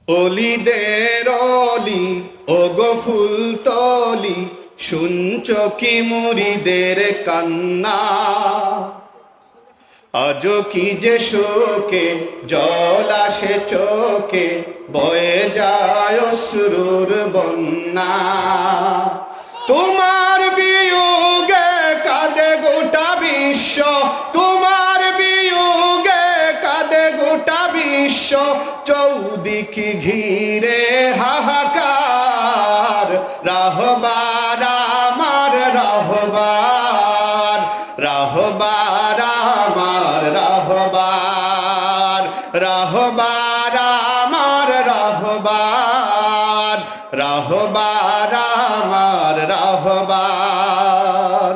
অলিদের অলি ও গো ফুলতলি, শুনছ কি মুরিদের কান্না? আজ কি যে শোকে জল আসে চোখে, বয়ে যায় অশ্রুর বন্যা। তোমার বিয়োগে কাঁদে গোটা বিশ্ব, তোমার বিয়োগে কাঁদে গোটা বিশ্ব। চৌদিকে ঘিরে হাহাকার, রাহবার আমার রাহবার, রাহবার আমার রাহবার, রাহবার আমার রাহবার, রাহবার আমার রাহবার।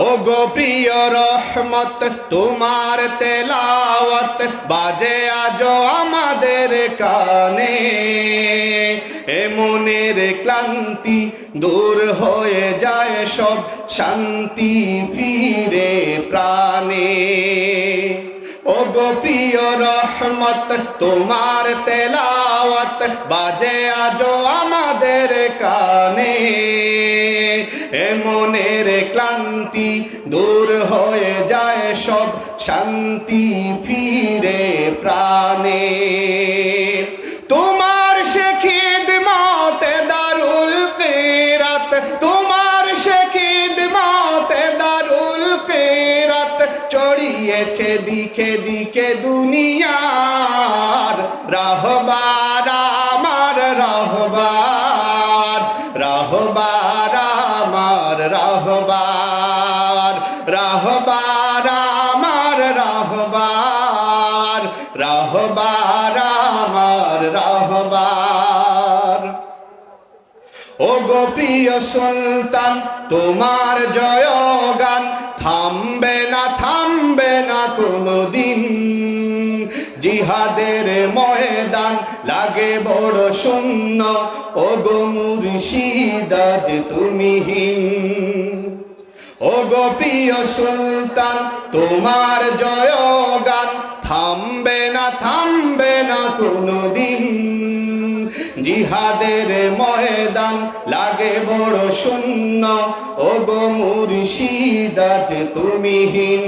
ও গো প্রিয় রহমত, তোমার তেলাওয়াত বাজে আজ আমাদের কানে। এ মনের ক্লান্তি দূর হয়ে যায় সব, শান্তি ফিরে প্রাণে। ও গো প্রিয় রহমত, তোমার তেলাওয়াত বাজে আজ আমাদের কানে। এ মনের ক্লান্তি দূর হয়ে যায় সব, শান্তি ফিরে প্রাণে। তোমার সে খিদমতে দারুল কিরাত, তোমার সে খিদমতে দারুল কিরাত ছড়িয়েছে দিকে দিকে দুনিয়ার। রাহবার আমার রাহবার, রাহবার আমার রাহবার, রাহবার আমার রাহবার, রাহবার আমার রাহবার। ও গো প্রিয় সুলতান, তোমার জয়গান থামবে না, থামবে না কোনদিন। জিহাদের ময়দান লাগে বড় শূন্য, ও গো মুর্শিদ আজ তুমি হীন। ও গো প্রিয় সুলতান, তোমার জয়গান থামবে না, থামবে না কোনদিন। জিহাদের ময়দান লাগে বড় শূন্য, ও গো মুর্শিদ আজ তুমি হীন।